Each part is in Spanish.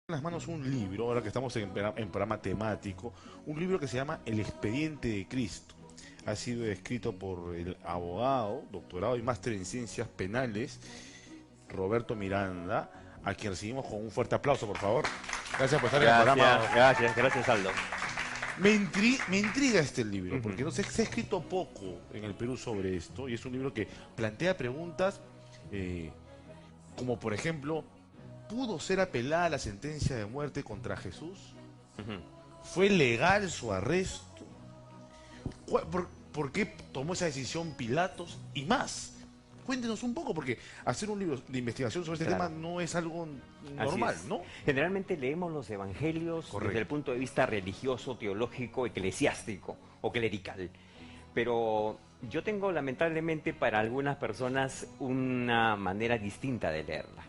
En las manos un libro, ahora que estamos en programa temático, un libro que se llama El Expediente de Cristo. Ha sido escrito por el abogado, doctorado y máster en ciencias penales, Roberto Miranda, a quien recibimos con un fuerte aplauso, por favor. Gracias por estar en el programa. Gracias Aldo. Me intriga este libro, porque no se ha escrito poco en el Perú sobre esto, y es un libro que plantea preguntas como, por ejemplo, ¿pudo ser apelada la sentencia de muerte contra Jesús? ¿Fue legal su arresto? ¿Por qué tomó esa decisión Pilatos? Y más. Cuéntenos un poco, porque hacer un libro de investigación sobre este tema no es algo normal, ¿no? Generalmente leemos los evangelios desde el punto de vista religioso, teológico, eclesiástico o clerical. Pero yo tengo lamentablemente para algunas personas una manera distinta de leerla.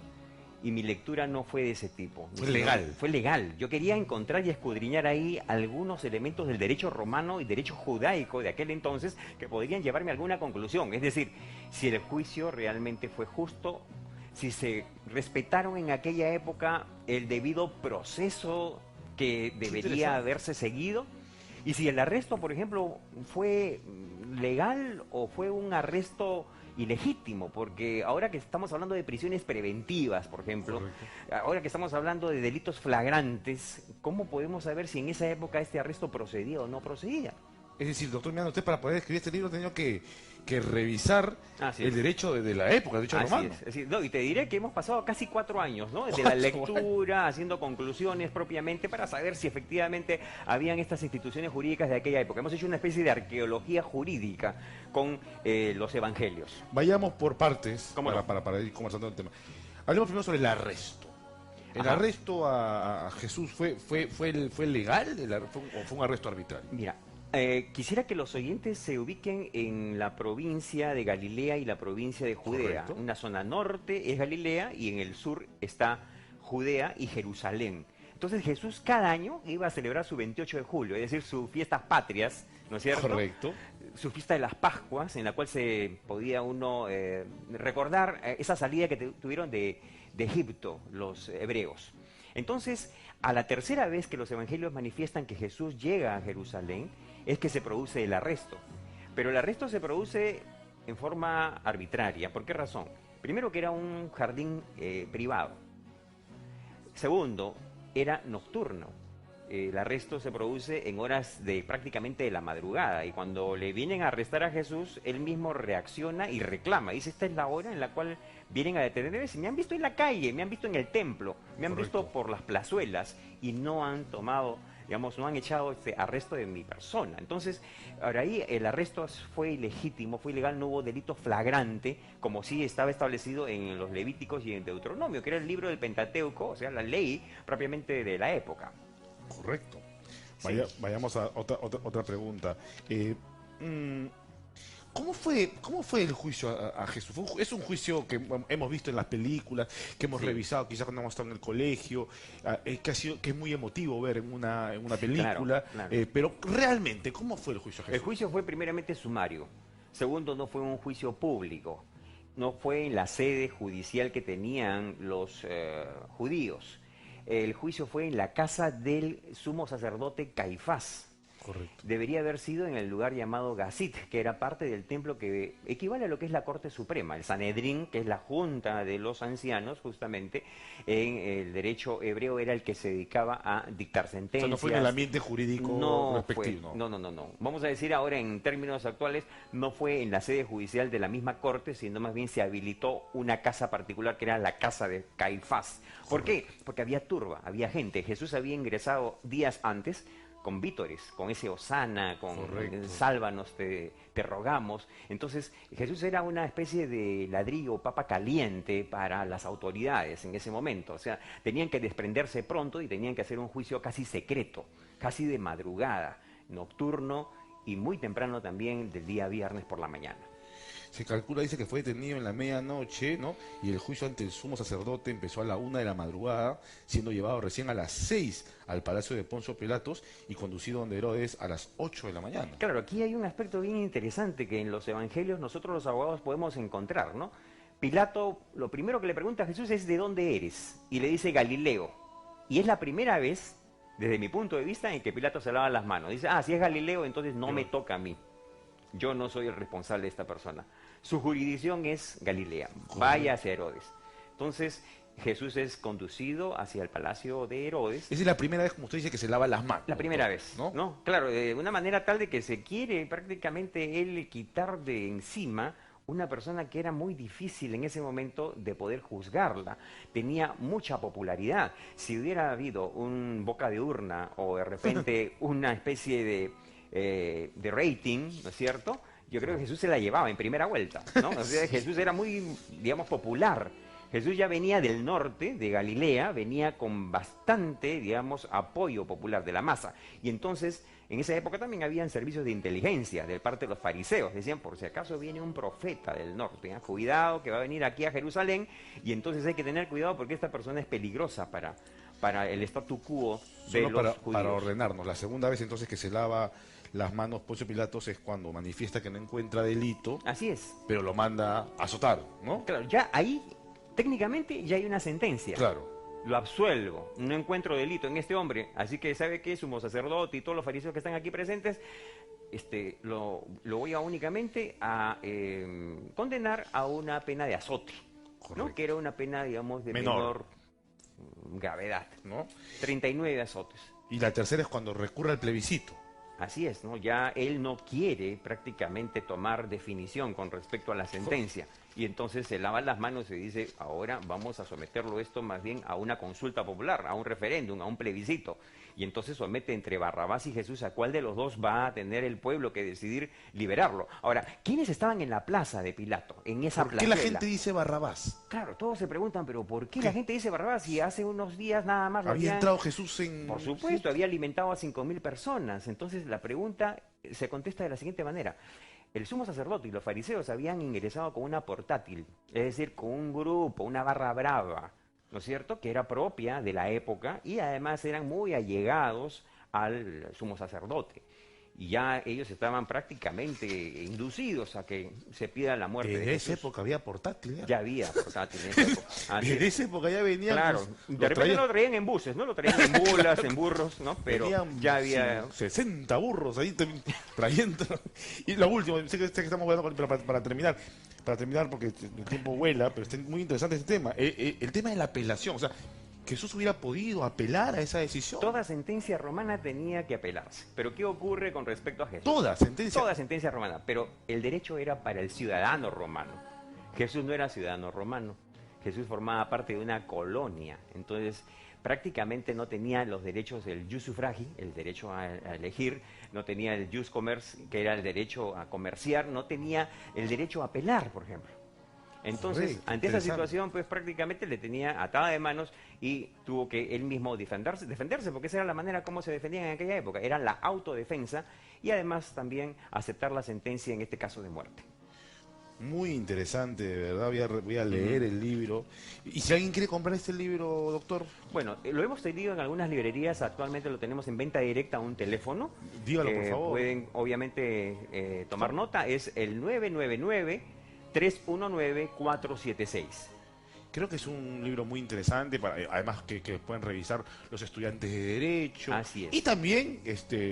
Y mi lectura no fue de ese tipo. Fue legal. Fue legal. Yo quería encontrar y escudriñar ahí algunos elementos del derecho romano y derecho judaico de aquel entonces que podrían llevarme a alguna conclusión. Es decir, si el juicio realmente fue justo, si se respetaron en aquella época el debido proceso que debería haberse seguido, y si el arresto, por ejemplo, fue legal o fue un arresto ilegítimo, porque ahora que estamos hablando de prisiones preventivas, por ejemplo, ahora que estamos hablando de delitos flagrantes, ¿cómo podemos saber si en esa época este arresto procedía o no procedía? Es decir, doctor Miranda, usted para poder escribir este libro tenía que revisar el derecho de la época, el derecho romano. No, y te diré que hemos pasado casi 4 años, ¿no? De la lectura, haciendo conclusiones propiamente para saber si efectivamente habían estas instituciones jurídicas de aquella época. Hemos hecho una especie de arqueología jurídica con los evangelios. Vayamos por partes para ir conversando del tema. Hablemos primero sobre el arresto. ¿El arresto a Jesús fue legal o fue un arresto arbitrario? Mira, quisiera que los oyentes se ubiquen en la provincia de Galilea y la provincia de Judea. Una zona norte es Galilea y en el sur está Judea y Jerusalén. Entonces Jesús cada año iba a celebrar su 28 de julio, es decir, sus fiestas patrias, ¿no es cierto? Correcto. Su fiesta de las Pascuas, en la cual se podía uno recordar esa salida que tuvieron de Egipto los hebreos. Entonces, a la tercera vez que los evangelios manifiestan que Jesús llega a Jerusalén, es que se produce el arresto. Pero el arresto se produce en forma arbitraria. ¿Por qué razón? Primero, que era un jardín privado. Segundo, era nocturno. El arresto se produce en horas de prácticamente de la madrugada, y cuando le vienen a arrestar a Jesús, él mismo reacciona y reclama. Dice, esta es la hora en la cual vienen a detenerme. Me han visto en la calle, me han visto en el templo, me han visto por las plazuelas y no han tomado, digamos, no han echado este arresto de mi persona. Entonces, ahora ahí el arresto fue ilegítimo, fue ilegal, no hubo delito flagrante, como sí estaba establecido en los Levíticos y en Deuteronomio, que era el libro del Pentateuco, o sea, la ley propiamente de la época. Correcto. Vayamos a otra pregunta. ¿Cómo fue el juicio a Jesús? ¿Es un juicio que hemos visto en las películas, que hemos revisado quizás cuando hemos estado en el colegio, que es muy emotivo ver en una película? Claro. Pero realmente, ¿cómo fue el juicio a Jesús? El juicio fue primeramente sumario. Segundo, no fue un juicio público. No fue en la sede judicial que tenían los judíos. El juicio fue en la casa del sumo sacerdote Caifás. Correcto. Debería haber sido en el lugar llamado Gazit, que era parte del templo que equivale a lo que es la Corte Suprema. El Sanedrín, que es la junta de los ancianos, justamente, en el derecho hebreo era el que se dedicaba a dictar sentencias. O sea, no fue en el ambiente jurídico respectivo. No. Vamos a decir ahora en términos actuales, no fue en la sede judicial de la misma Corte, sino más bien se habilitó una casa particular que era la casa de Caifás. ¿Por qué? Porque había turba, había gente. Jesús había ingresado días antes con vítores, con ese hosana, con sálvanos, te rogamos. Entonces Jesús era una especie de ladrillo, papa caliente para las autoridades en ese momento. O sea, tenían que desprenderse pronto y tenían que hacer un juicio casi secreto, casi de madrugada, nocturno y muy temprano también del día viernes por la mañana. Se calcula, dice que fue detenido en la medianoche, ¿no? Y el juicio ante el sumo sacerdote empezó a la 1 de la madrugada, siendo llevado recién a las 6 al palacio de Poncio Pilatos y conducido donde Herodes a las 8 de la mañana. Claro, aquí hay un aspecto bien interesante que en los evangelios nosotros los abogados podemos encontrar, ¿no? Pilato, lo primero que le pregunta a Jesús es ¿de dónde eres? Y le dice Galileo. Y es la primera vez, desde mi punto de vista, en que Pilato se lava las manos. Dice, si es Galileo, entonces no me toca a mí. Yo no soy el responsable de esta persona. Su jurisdicción es Galilea. Vaya hacia Herodes. Entonces, Jesús es conducido hacia el palacio de Herodes. Esa es la primera vez, como usted dice, que se lava las manos. La primera vez, ¿no? Claro, de una manera tal de que se quiere prácticamente él quitar de encima una persona que era muy difícil en ese momento de poder juzgarla. Tenía mucha popularidad. Si hubiera habido un boca de urna o de repente una especie de rating, ¿no es cierto? Yo creo que Jesús se la llevaba en primera vuelta, ¿no? O sea, Jesús era muy, digamos, popular. Jesús ya venía del norte, de Galilea, venía con bastante, digamos, apoyo popular de la masa. Y entonces, en esa época también habían servicios de inteligencia de parte de los fariseos. Decían, por si acaso viene un profeta del norte, cuidado que va a venir aquí a Jerusalén, y entonces hay que tener cuidado porque esta persona es peligrosa para el statu quo de los judíos. Para ordenarnos, la segunda vez entonces que se lava las manos Poncio Pilatos es cuando manifiesta que no encuentra delito. Así es. Pero lo manda a azotar, ¿no? Claro, ya ahí técnicamente ya hay una sentencia. Claro. Lo absuelvo, no encuentro delito en este hombre, así que ¿sabe qué? Sumo sacerdote y todos los fariseos que están aquí presentes, lo voy a únicamente a condenar a una pena de azote, ¿no? Que era una pena, digamos, de menor gravedad, ¿no? 39 azotes. Y la tercera es cuando recurre al plebiscito. Así es, ¿no? Ya él no quiere prácticamente tomar definición con respecto a la sentencia. Y entonces se lava las manos y dice, ahora vamos a someterlo esto más bien a una consulta popular, a un referéndum, a un plebiscito. Y entonces somete entre Barrabás y Jesús a cuál de los dos va a tener el pueblo que decidir liberarlo. Ahora, ¿quiénes estaban en la plaza de Pilato, en esa plaza? ¿Por qué la gente dice Barrabás? Claro, todos se preguntan, pero ¿por qué la gente dice Barrabás si hace unos días nada más... Había entrado Jesús en... Por supuesto, había alimentado a 5.000 personas. Entonces la pregunta se contesta de la siguiente manera. El sumo sacerdote y los fariseos habían ingresado con una portátil, es decir, con un grupo, una barra brava, ¿no es cierto?, que era propia de la época y además eran muy allegados al sumo sacerdote. Y ya ellos estaban prácticamente inducidos a que se pida la muerte de Jesús. Desde esa época había portátil. Ya había portátil en esa época. Desde esa época ya venían... Claro, de repente lo traían en buses, ¿no? Lo traían en mulas, en burros, ¿no? Pero ya había... 60 burros ahí trayendo... Y lo último, sé que estamos hablando, pero para terminar, porque el tiempo vuela, pero está muy interesante este tema. El tema de la apelación, o sea... ¿Jesús hubiera podido apelar a esa decisión? Toda sentencia romana tenía que apelarse. Pero ¿qué ocurre con respecto a Jesús? Toda sentencia romana. Pero el derecho era para el ciudadano romano. Jesús no era ciudadano romano. Jesús formaba parte de una colonia. Entonces, prácticamente no tenía los derechos del jus suffragi, el derecho a elegir. No tenía el jus commerce, que era el derecho a comerciar. No tenía el derecho a apelar, por ejemplo. Entonces, ante esa situación, pues prácticamente le tenía atada de manos y tuvo que él mismo defenderse, porque esa era la manera como se defendían en aquella época, era la autodefensa y además también aceptar la sentencia, en este caso de muerte. Muy interesante, de verdad, voy a leer el libro. ¿Y si alguien quiere comprar este libro, doctor? Bueno, lo hemos tenido en algunas librerías, actualmente lo tenemos en venta directa a un teléfono. Dígalo, por favor. Pueden, obviamente, tomar nota, es el 999-319-476. Creo que es un libro muy interesante, además que pueden revisar los estudiantes de Derecho. Así es. Y también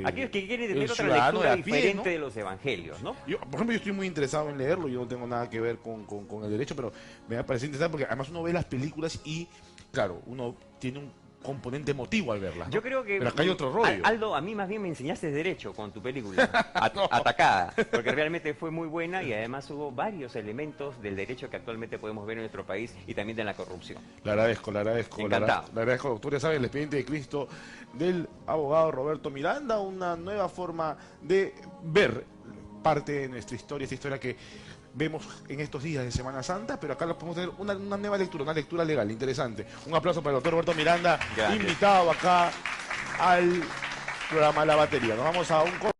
aquellos que quieren tener otra lectura diferente de los evangelios, ¿no? Por ejemplo, yo estoy muy interesado en leerlo, yo no tengo nada que ver con el derecho, pero me parece interesante porque además uno ve las películas y, claro, uno tiene un componente emotivo al verlas, ¿no? Yo creo que... Pero acá hay otro rollo. Aldo, a mí más bien me enseñaste derecho con tu película, Atacada, porque realmente fue muy buena y además hubo varios elementos del derecho que actualmente podemos ver en nuestro país y también de la corrupción. Le agradezco. Encantado. Le agradezco, doctor. Ya sabe, el expediente de Cristo del abogado Roberto Miranda, una nueva forma de ver parte de nuestra historia, esta historia que vemos en estos días de Semana Santa, pero acá podemos tener una nueva lectura, una lectura legal, interesante. Un aplauso para el doctor Roberto Miranda, invitado acá al programa La Batería. Nos vamos a un